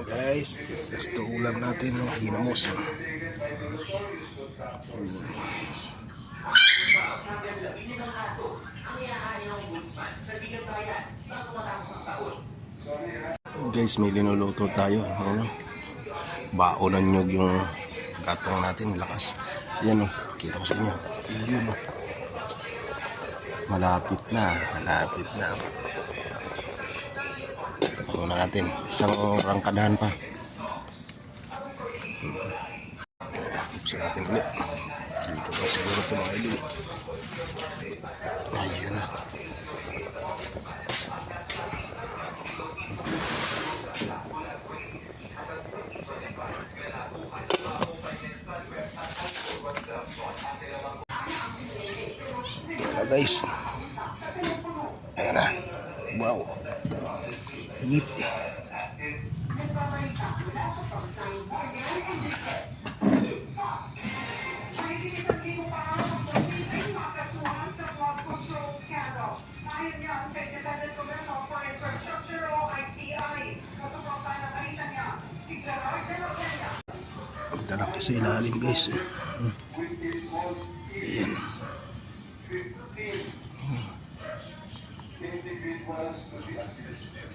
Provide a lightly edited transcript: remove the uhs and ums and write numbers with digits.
Guys, ito ulam natin, no? Ginamos. Guys, may linuluto tayo. Ayan, baonan nyo yung gatong natin, lakas. Yan, kita ko sa inyo. Yun, malapit na. Ano na natin, isang rangkadahan pa. Buksan natin ulit. Dito pa siguro ito mga idol. Ayun. Guys, ayan na. Wow, init. Ang talaki sa ilalim, guys. Ayan. Individuals to be administered.